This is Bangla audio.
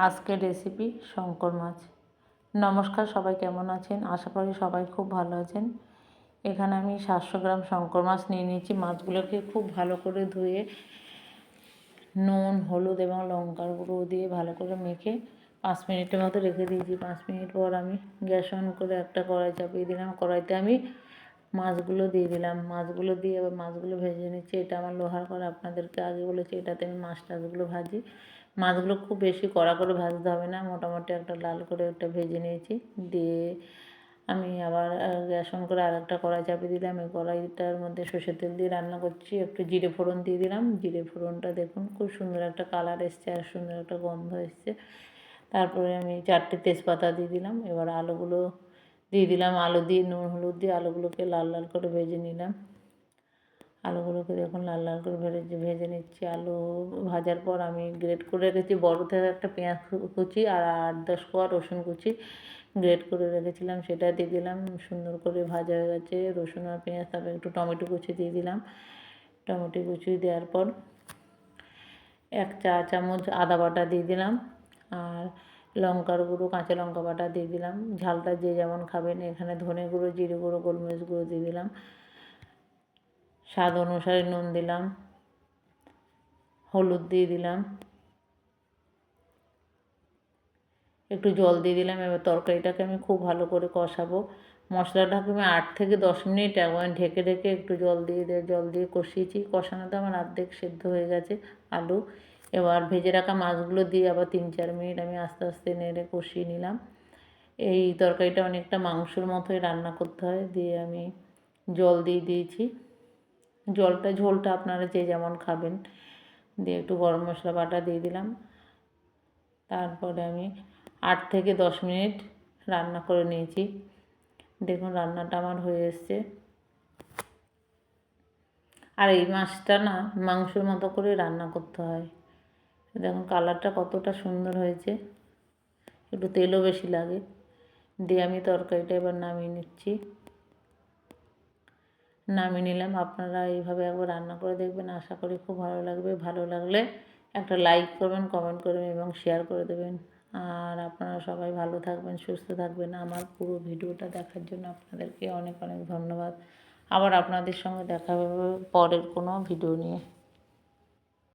আজকের রেসিপি শঙ্কর মাছ। নমস্কার, সবাই কেমন আছেন? আশা করি সবাই খুব ভালো আছেন। এখানে আমি 700 গ্রাম শঙ্কর মাছ নিয়ে নিয়েছি। মাছগুলোকে খুব ভালো করে ধুয়ে নুন, হলুদ এবং লঙ্কার গুঁড়ো দিয়ে ভালো করে মেখে 5 মিনিটের মতো রেখে দিয়েছি। 5 মিনিট পর আমি গ্যাস অন করে একটা কড়াই চাপিয়ে দিলাম। কড়াইতে আমি মাছগুলো দিয়ে দিলাম। মাছগুলো দিয়ে আবার মাছগুলো ভেজে নিচ্ছি। এটা আমার লোহার কড়াই, আপনাদেরকে আগে বলেছি এটাতে আমি মাছগুলো ভাজি। মাছগুলো খুব বেশি কড়া করে ভাজতে হবে না, মোটামুটি একটা লাল করে একটা ভেজে নিয়েছি। দিয়ে আমি আবার গ্যাস অন করে আরেকটা কড়াই চাপিয়ে দিলাম। এই কড়াইটার মধ্যে সর্ষের তেল দিয়ে রান্না করছি। একটু জিরে ফোড়ন দিয়ে দিলাম। জিরে ফোড়নটা দেখুন খুব সুন্দর একটা কালার এসছে আর সুন্দর একটা গন্ধ এসছে। তারপরে আমি 4টে তেজপাতা দিয়ে দিলাম। এবার আলুগুলো দিয়ে দিলাম। আলু দিয়ে নুন হলুদ দিয়ে আলুগুলোকে লাল লাল করে ভেজে নিলাম। আলুগুলোকে দেখুন লাল লাল করে ভেজে নিচ্ছি। আলু ভাজার পর আমি গ্রেট করে রেখেছি বড় থেকে একটা পেঁয়াজ কুচি আর 8-10 কোয়া রসুন কুচি গ্রেট করে রেখেছিলাম, সেটা দিয়ে দিলাম। সুন্দর করে ভাজা হয়ে গেছে রসুন আর পেঁয়াজ। তারপর একটু টমেটো কুচি দিয়ে দিলাম। টমেটো কুচি দেওয়ার পর 1 চা চামচ আদা বাটা দিয়ে দিলাম আর লঙ্কার গুঁড়ো, কাঁচা লঙ্কা বাটা দিয়ে দিলাম। ঝালটা যে যেমন খাবেন। এখানে ধনে গুঁড়ো, জিরে গুঁড়ো, গোলমরিচ গুঁড়ো দিয়ে দিলাম। স্বাদ অনুসারে নুন দিলাম, হলুদ দিয়ে দিলাম, একটু জল দিয়ে দিলাম। এবার তরকারিটাকে আমি খুব ভালো করে কষাবো। মশলাটাকে আমি 8 থেকে 10 মিনিট একবার ঢেকে একটু জল দিয়ে কষিয়েছি। কষানোতে আমার অর্ধেক সেদ্ধ হয়ে গেছে আলু। এবার ভেজে রাখা মাছগুলো দিয়ে আবার 3-4 মিনিট আমি আস্তে আস্তে নেড়ে কষিয়ে নিলাম। এই তরকারিটা অনেকটা মাংসর মতোই রান্না করতে হয়। দিয়ে আমি জল দিয়ে দিয়েছি। ঝোলটা আপনারা যে যেমন খাবেন। দিয়ে একটু গরম মশলা বাটা দিয়ে দিলাম। তারপরে আমি 8 থেকে 10 মিনিট রান্না করে নিয়েছি। দেখুন রান্নাটা আমার হয়ে এসছে। আর এই মাছটা না মাংসের মতো করে রান্না করতে হয়। দেখুন কালারটা কতটা সুন্দর হয়েছে, একটু তেলও বেশি লাগে। দিয়ে আমি তরকারিটা এবার নামিয়ে নিলাম। আপনারা এইভাবে একবার রান্না করে দেখবেন, আশা করি খুব ভালো লাগবে। ভালো লাগলে একটা লাইক করবেন, কমেন্ট করবেন এবং শেয়ার করে দেবেন। আর আপনারা সবাই ভালো থাকবেন, সুস্থ থাকবেন। আমার পুরো ভিডিওটা দেখার জন্য আপনাদেরকে অনেক অনেক ধন্যবাদ। আবার আপনাদের সঙ্গে দেখা হবে পরের কোনো ভিডিও নিয়ে।